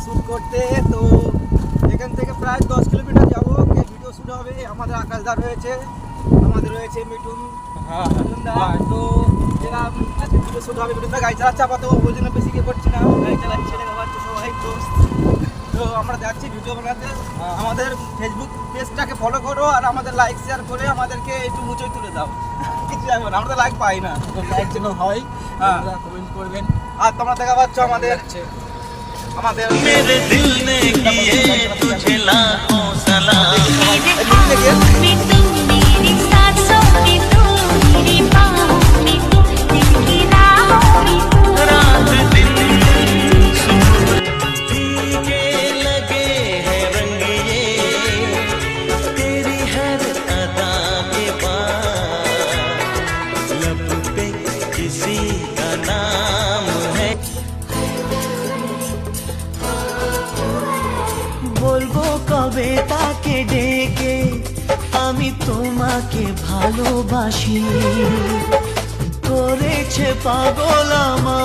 Shoot করতে। তো এখান থেকে প্রায় 10 কিলোমিটার যাবো, ভিডিও শ্যুট হবে। আমাদের আকাশদা রয়েছে, আমাদের রয়েছে মিঠুন। তো এরা আজকে ভিডিও শ্যুট হবে। মিঠুনদা গাড়ি চালাচ্ছে আপাতত, ওই জন্য বেশি ইয়ে করছি না, গাড়ি চালাচ্ছে, ছেলে খাওয়াচ্ছে সবাই। তো আমরা যাচ্ছি ভিডিও বানাতে। আমাদের ফেসবুক পেজটাকে ফলো করো আর আমাদের লাইক শেয়ার করে আমাদেরকে একটু মুচোই তুলে দাও। কিছু যাবে না, আমরা তো লাইক পাই না, লাইক যেন হয়। হ্যাঁ, কমেন্ট করবেন। আর তোমরা দেখা পাচ্ছ আমাদের मेरे दिल ने किए तुझे लाखों सलाम। रात दिन फीके लगे हैं रंग ये तेरी हर अदा के बाद लब पे किसी का नाम है। বলবো কবে তাকে ডেকে আমি তোমাকে ভালোবাসি, করেছে পাগল আমার।